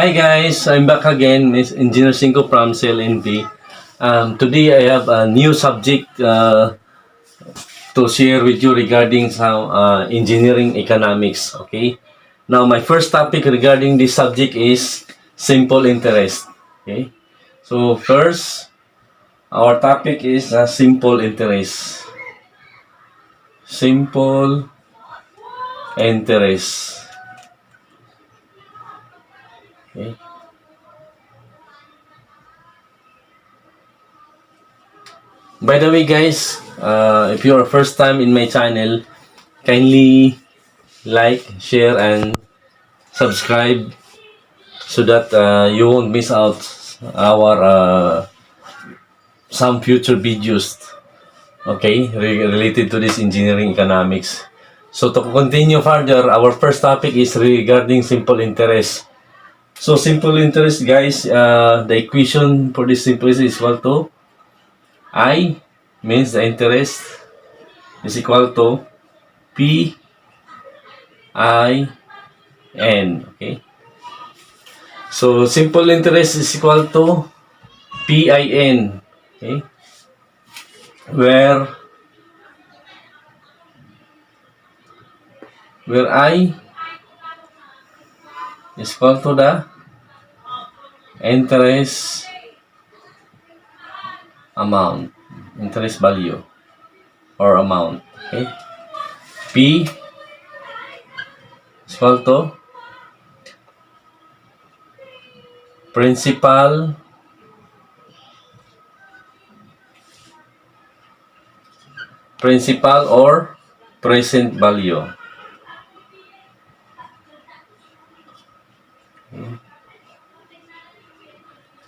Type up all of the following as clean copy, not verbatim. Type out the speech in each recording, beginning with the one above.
Hi guys, I'm back again, Miss Engineer Cinco from CLNV. Today I have a new subject to share with you regarding some engineering economics. Okay. Now my first topic regarding this subject is simple interest. Okay. So first, our topic is simple interest. Simple interest. Okay. By the way, guys, if you're first time in my channel, kindly like, share, and subscribe so that you won't miss out our some future videos, okay, related to this engineering economics. So to continue further, our first topic is regarding simple interest. So simple interest, guys, the equation for this simple interest is equal to I means the interest is equal to P I N. Okay. So simple interest is equal to PIN. Okay. Where I is equal to the interest amount, interest value or amount. Okay. P is equal to principal or present value.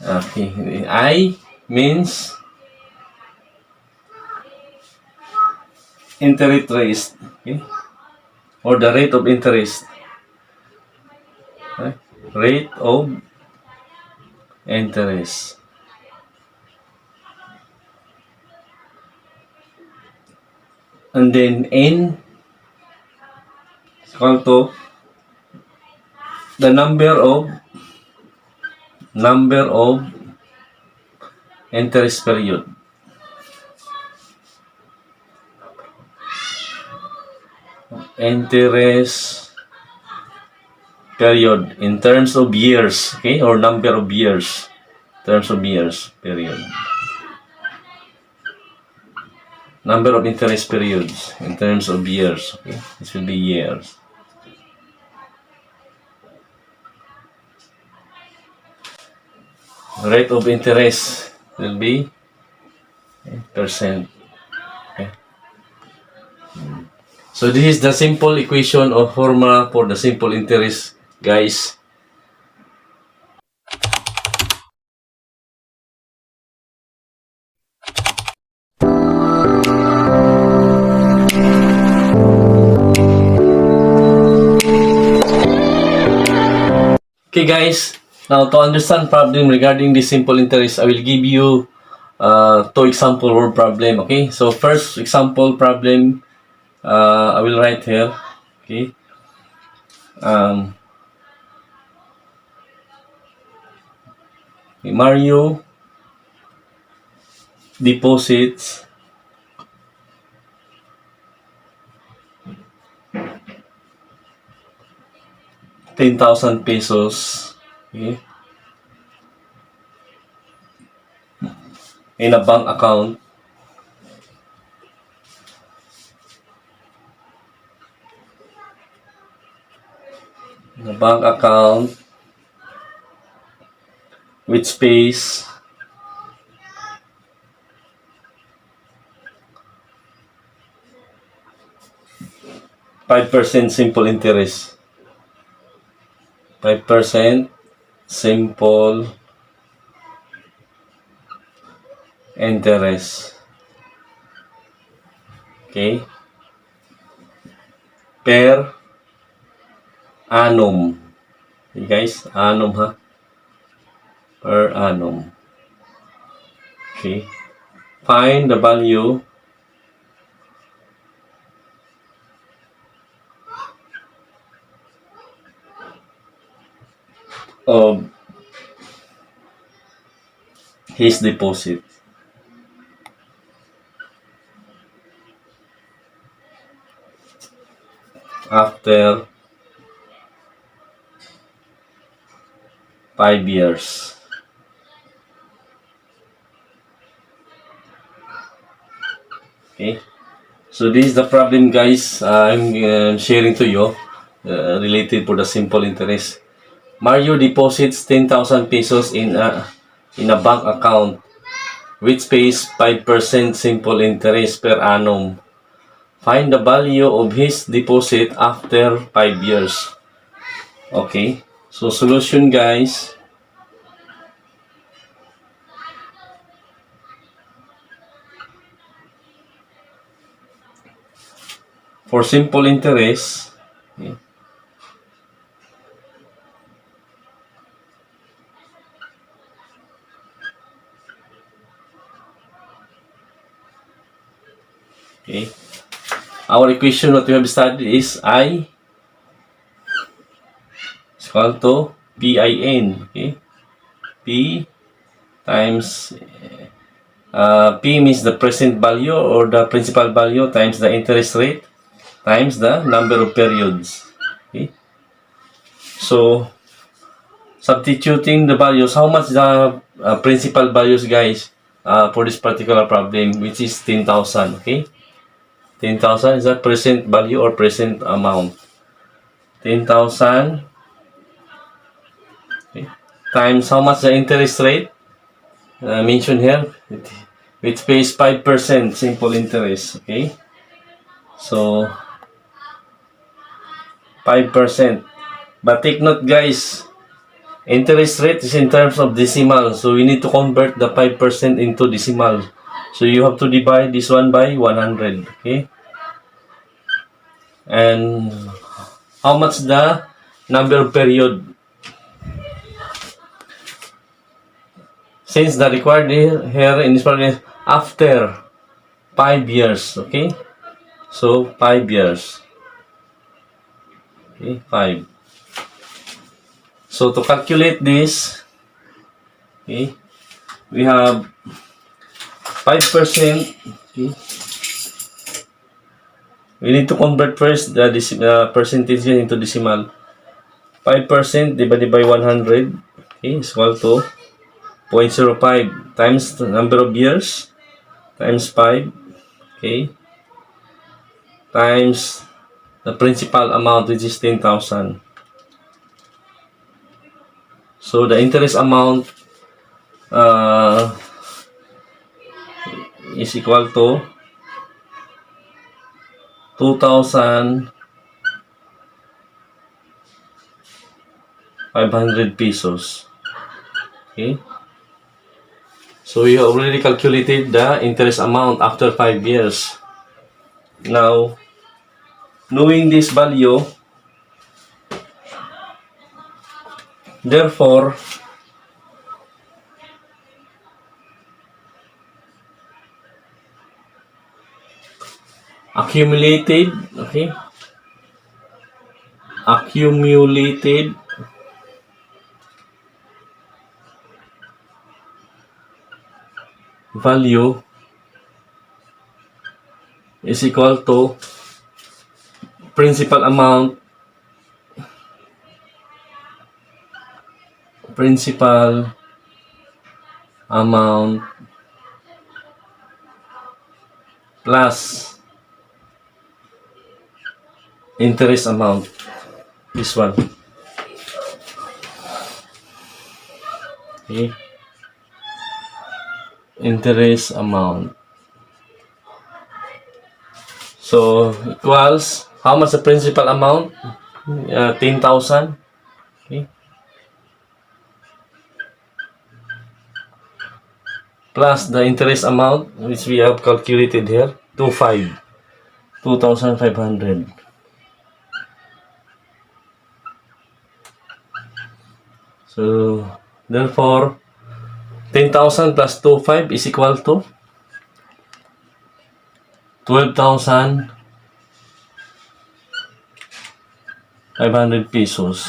Okay. I means interest rate, okay, or the rate of interest. Okay? Rate of interest. And then N is equal to the number of interest period. Interest period in terms of years, okay, or number of years, terms of years period. Number of interest periods in terms of years, okay, this will be years. Rate of interest will be percent. Okay. So this is the simple equation or formula for the simple interest, guys. Okay guys, now to understand problem regarding this simple interest, I will give you two example word problem. Okay, so first example problem, I will write here. Okay, um, Mario deposits 10,000 pesos, okay, in a bank account which pays 5% simple interest. 5% simple interest. Okay. Per annum. Okay guys, annum ha. Per annum. Okay. Find the value of his deposit. After 5 years. Okay. So this is the problem, guys. I'm sharing to you related to the simple interest. Mario deposits 10,000 pesos in a bank account which pays 5% simple interest per annum. Find the value of his deposit after 5 years. Okay. So solution, guys. For simple interest, okay, okay. Our equation what we have studied is I is equal to PIN. Okay. P times P means the present value or the principal value times the interest rate times the number of periods. Okay. So substituting the values, how much the principal values, guys, for this particular problem, which is 10,000. Okay. 10,000 is the present value or present amount. 10,000, okay, times how much the interest rate mentioned here, which pays 5% simple interest. Okay. So 5%. But take note, guys, interest rate is in terms of decimal. So we need to convert the 5% into decimal. So you have to divide this one by 100. Okay. And how much the number of period? Since the required here in this part is after 5 years. Okay. So 5 years. Okay. 5. So to calculate this, okay, we have 5%. Okay. We need to convert first the percentage into decimal. 5% divided by 100, okay, is equal to 0.05 times the number of years times 5, okay, times the principal amount, which is 10,000. So the interest amount is equal to 2,500 pesos. Okay. So we already calculated the interest amount after 5 years. Now, knowing this value, therefore, accumulated, okay, accumulated value is equal to principal amount plus interest amount. This one. Okay. Interest amount. So equals how much the principal amount? 10,000. Okay. Plus the interest amount, which we have calculated here, 2,500. So therefore 10,000 plus 2,500 is equal to 12,500 pesos.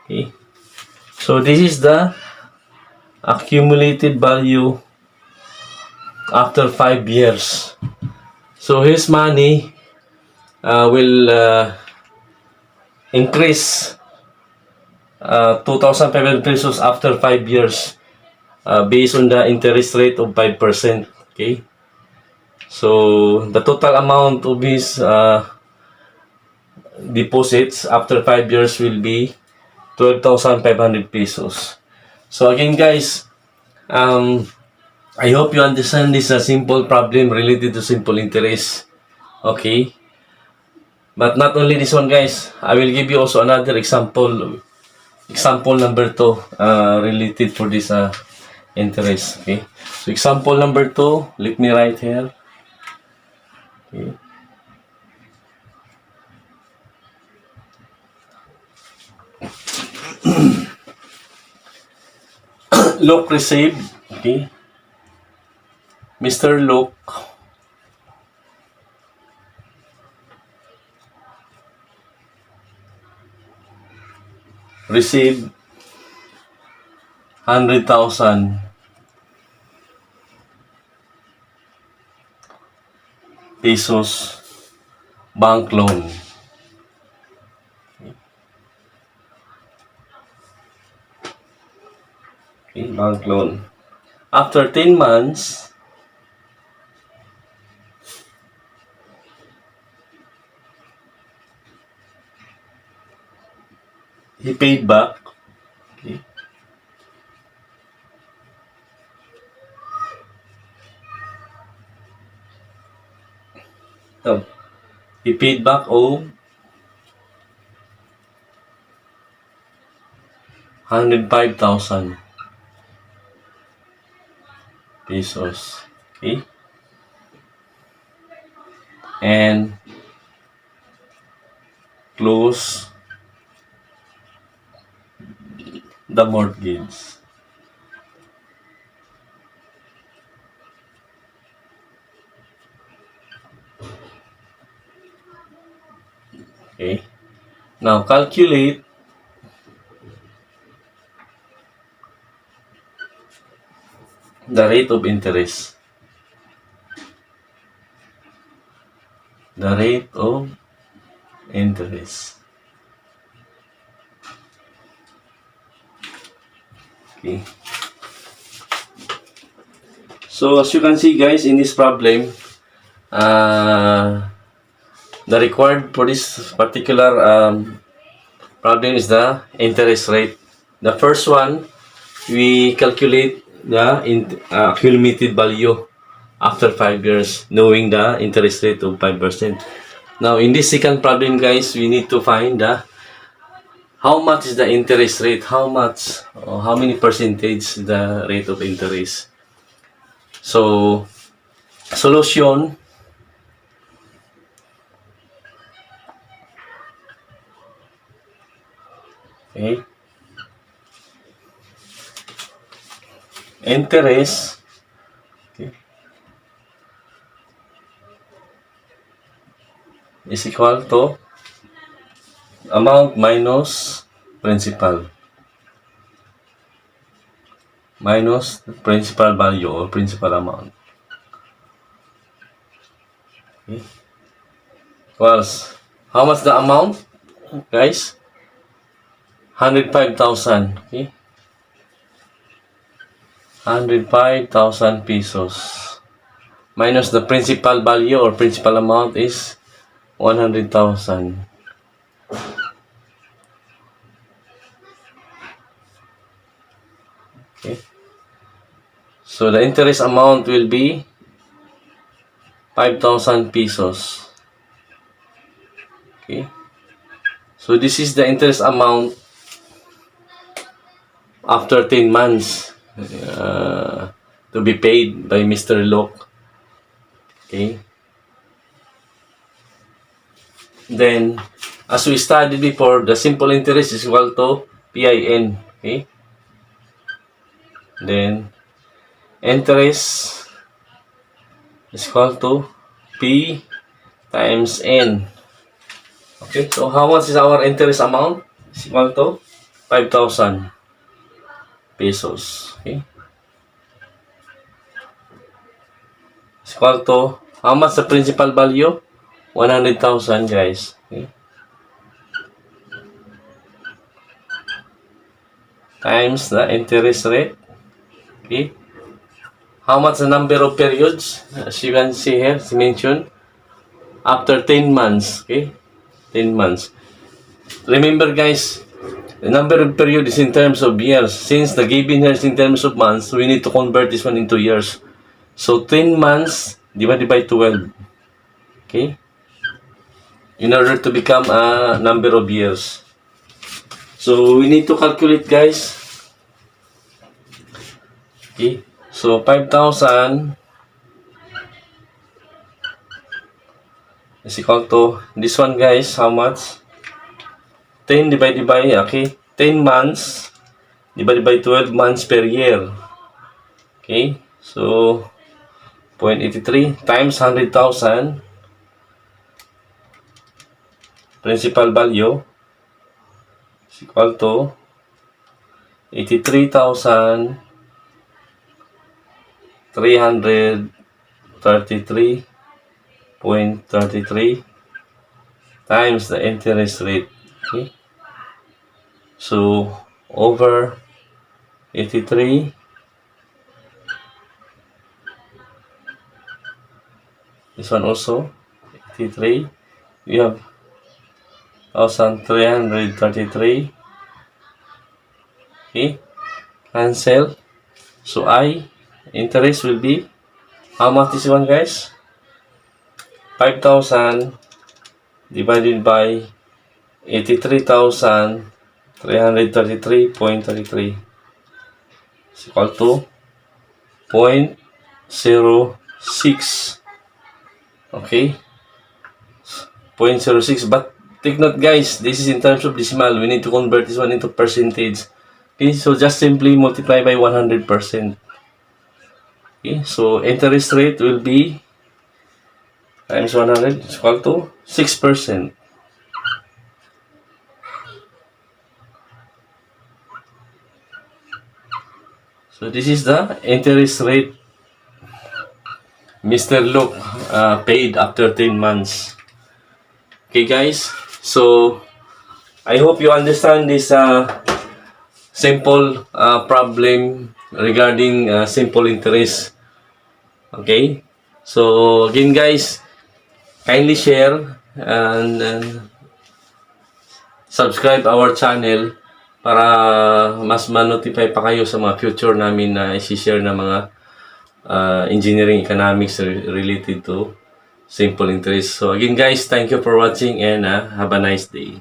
Okay. So this is the accumulated value after 5 years. So his money will increase 2,500 pesos after 5 years based on the interest rate of 5%. Okay. So the total amount of his deposits after 5 years will be 12,500 pesos. So again guys, I hope you understand this simple problem related to simple interest. Okay. But not only this one guys, I will give you also another example. Example number 2 related for this interest. Okay. So example number 2, let me write here. Okay. Luke received, okay, Mr. Luke received 100,000 pesos bank loan. Okay, bank loan. After 10 months, he paid back. Okay. So, he paid back 105,000 pesos. Okay. And close the mortgage. Okay. Now calculate the rate of interest. The rate of interest. Okay. So as you can see guys in this problem, the required for this particular problem is the interest rate. The first one, we calculate the accumulated value after 5 years, knowing the interest rate of 5%. Now, in this second problem, guys, we need to find how much is the interest rate, how much, or how many percentage the rate of interest. So, solution. Okay. Interest, okay, is equal to amount minus principal. Minus the principal value or principal amount. Okay. Equals, how much the amount, guys? 105,000. Okay. 105,000 pesos. Minus the principal value or principal amount is 100,000. Okay. So the interest amount will be 5,000 pesos. Okay. So this is the interest amount after 10 months to be paid by Mr. Luke. Okay. Then, as we studied before, the simple interest is equal to PIN. Okay. Then, interest is equal to P times N. Okay. So, how much is our interest amount? It's equal to 5,000. pesos. Okay? Is equal to, how much the principal value? 100,000 guys. Okay? Times the interest rate. Okay? How much the number of periods? As you can see here, it's mentioned. After 10 months. Okay? 10 months. Remember guys, the number of period is in terms of years. Since the given here is in terms of months, we need to convert this one into years. So 10 months divided by 12. Okay? In order to become a number of years. So we need to calculate guys. Okay? So 5,000 is equal to this one guys, how much? 10 divided by, okay, 10 months divided by 12 months per year. Okay? So 0.83 times 100,000 principal value is equal to 83,333.33 times the interest rate. Okay? So over 83 this one also 83 we have 1,333. Okay, cancel. So interest will be, how much is one guys? 5,000 divided by 83,333.33 is equal to 0.06. Okay, 0.06. But take note guys, this is in terms of decimal. We need to convert this one into percentage. Okay, so just simply multiply by 100%. Okay, so interest rate will be times 100 is equal to 6%. So this is the interest rate Mr. Luke paid after 10 months. Okay guys, so I hope you understand this simple problem regarding simple interest. Okay, so again guys, kindly share and subscribe our channel para mas ma-notify pa kayo sa mga future namin na i-share na mga engineering economics related to simple interest. So again guys, thank you for watching and have a nice day.